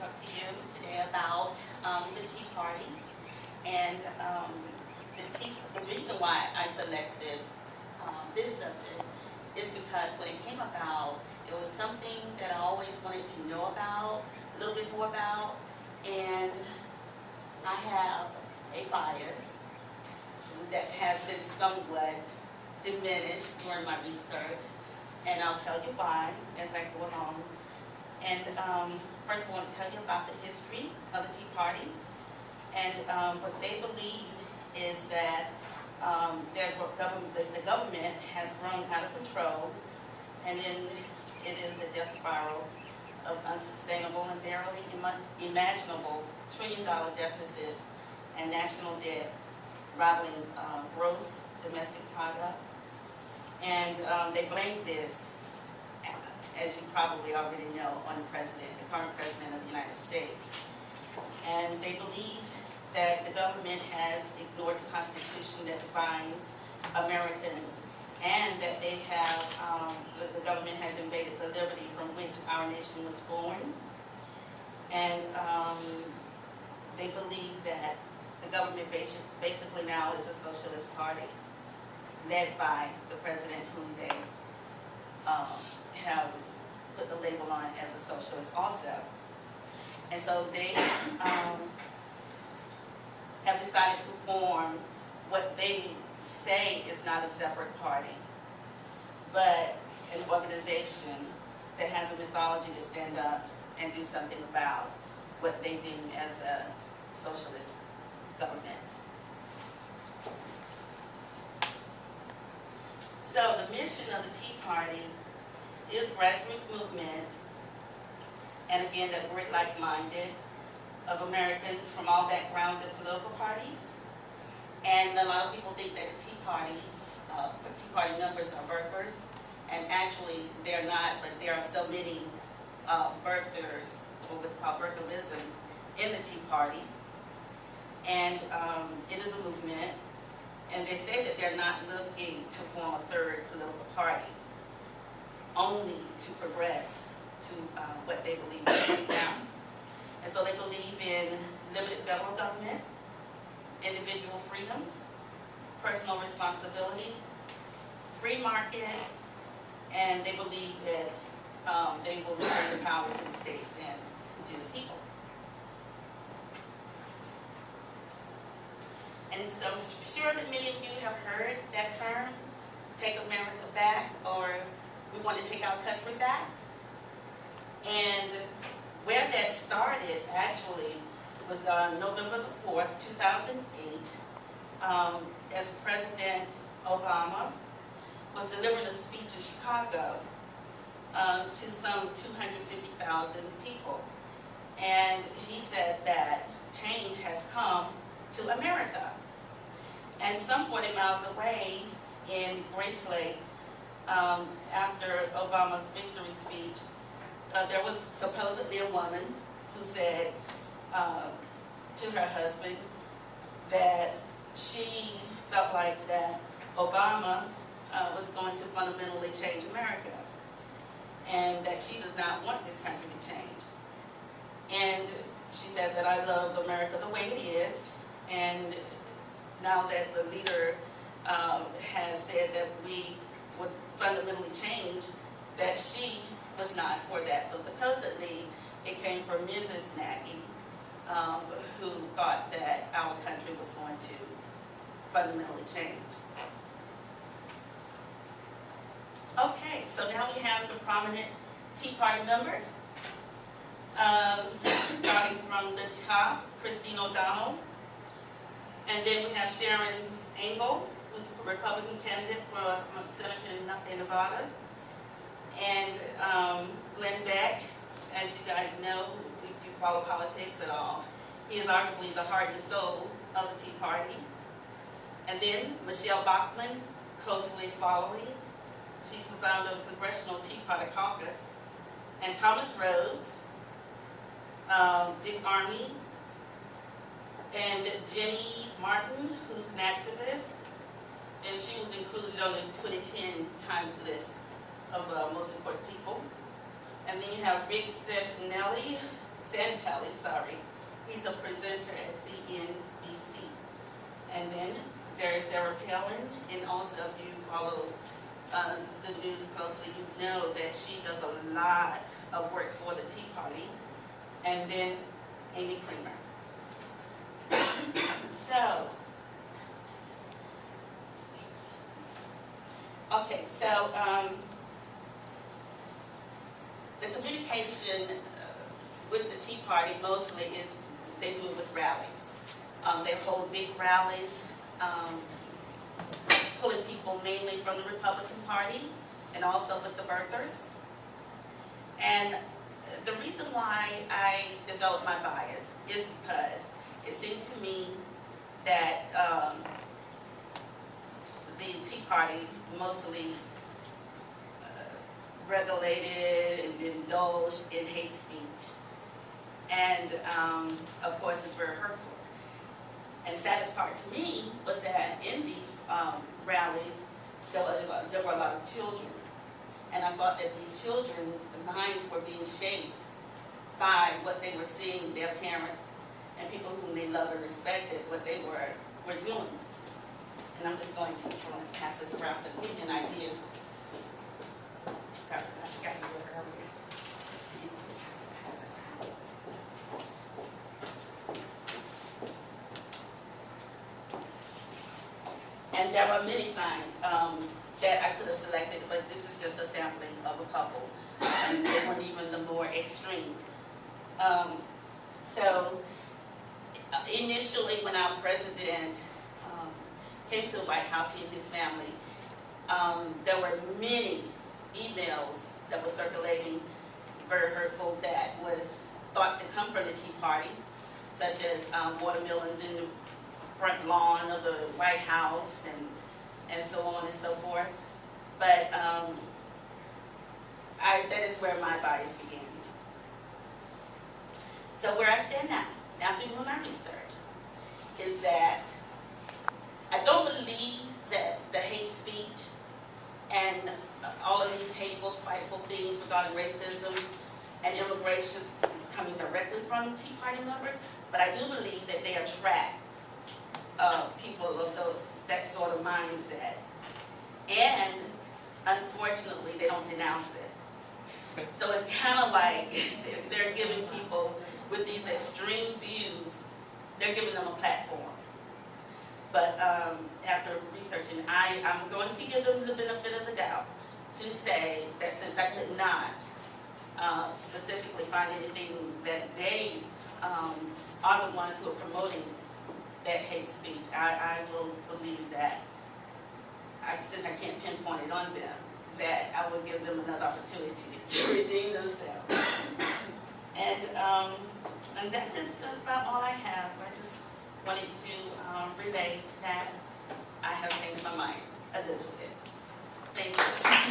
talk to you today about the Tea Party. And the reason why I selected this subject is because when it came about, it was something that I always wanted to know about, a little bit more about, and I have a bias that has been somewhat diminished during my research, and I'll tell you why as I go along. And first I want to tell you about the history of the Tea Party. And what they believe is that the government has grown out of control, and then it is a death spiral of unsustainable and barely imaginable trillion-dollar deficits and national debt, rivaling gross domestic product. And they blame this, as you probably already know, on the current president of the United States. And they believe that the government has ignored the Constitution that defines Americans, and that they have, the government has invaded the liberty from which our nation was born. And they believe that the government basically now is a socialist party led by the president whom they have put the label on as a socialist also. And so they have decided to form what they say is not a separate party, but an organization that has a mythology to stand up and do something about what they deem as a socialist government. So the mission of the Tea Party is grassroots movement, and again that we're like-minded, of Americans from all backgrounds and political parties. And a lot of people think that the Tea Party members are birthers, and actually they're not, but there are so many birthers, or what we call birtherism, in the Tea Party. And it is a movement, and they say that they're not looking to form a third political party, only to progress to what they believe is now. And so they believe in limited federal government, individual freedoms, personal responsibility, free markets, and they believe that they will return the power to the states and to the people. And so I'm sure that many of you have heard that term, take America back, or we want to take our country back. And where that started actually was on November the 4th, 2008, as President Obama was delivering a speech in Chicago to some 250,000 people. And he said that change has come to America. And some 40 miles away in Graceland, after Obama's victory speech, there was supposedly a woman who said to her husband that she felt like that Obama was going to fundamentally change America, and that she does not want this country to change. And she said that I love America the way it is, and now that the leader has said that we would fundamentally change, that she was not for that. So supposedly it came from Mrs. Nagy, who thought that our country was going to fundamentally change. Okay, so now we have some prominent Tea Party members. Starting from the top, Christine O'Donnell. And then we have Sharon Engel, who's a Republican candidate for senator in Nevada. And Glenn Beck, as you guys know, if you follow politics at all, he is arguably the heart and soul of the Tea Party. And then Michelle Bachmann, closely following. She's the founder of the Congressional Tea Party Caucus. And Thomas Rhodes, Dick Armey, and Jenny Martin, who's an activist, and she was included on the 2010 Times list of most important people. And then you have Rick Santelli, sorry. He's a presenter at CNBC. And then there is Sarah Palin, and also if you follow the news closely, you know that she does a lot of work for the Tea Party. And then Amy Creamer. So, okay, so the communication with the Tea Party mostly is they do it with rallies. They hold big rallies, pulling people mainly from the Republican Party and also with the birthers. And the reason why I developed my bias is because it seemed to me that the Tea Party mostly regulated and indulged in hate speech. And of course it's very hurtful. And the saddest part to me was that in these rallies, there were a lot of children. And I thought that these children's minds were being shaped by what they were seeing their parents and people whom they loved and respected, what they were doing. And I'm just going to kind of pass this around so give you an idea. Sorry, I forgot to do it earlier. Pass this out. And there were many signs that I could have selected, but this is just a sampling of a couple. And they weren't even the more extreme. So initially when our president came to the White House, he and his family, there were many emails that were circulating, very hurtful, that was thought to come from the Tea Party, such as watermelons in the front lawn of the White House and so on and so forth. But that is where my bias began. So where I stand now, after doing my research, is that I don't believe that the hate speech and all of these hateful, spiteful things regarding racism and immigration is coming directly from the Tea Party members, but I do believe that they attract people of that sort of mindset. And unfortunately, they don't denounce it. So it's kind of like they're giving people with these extreme views, they're giving them a platform. But after researching, I'm going to give them the benefit of the doubt to say that since I could not specifically find anything that they are the ones who are promoting that hate speech, I will believe that, since I can't pinpoint it on them, that I will give them another opportunity to redeem themselves. And that is about all I have. I just wanted to relay that I have changed my mind a little bit. Thank you.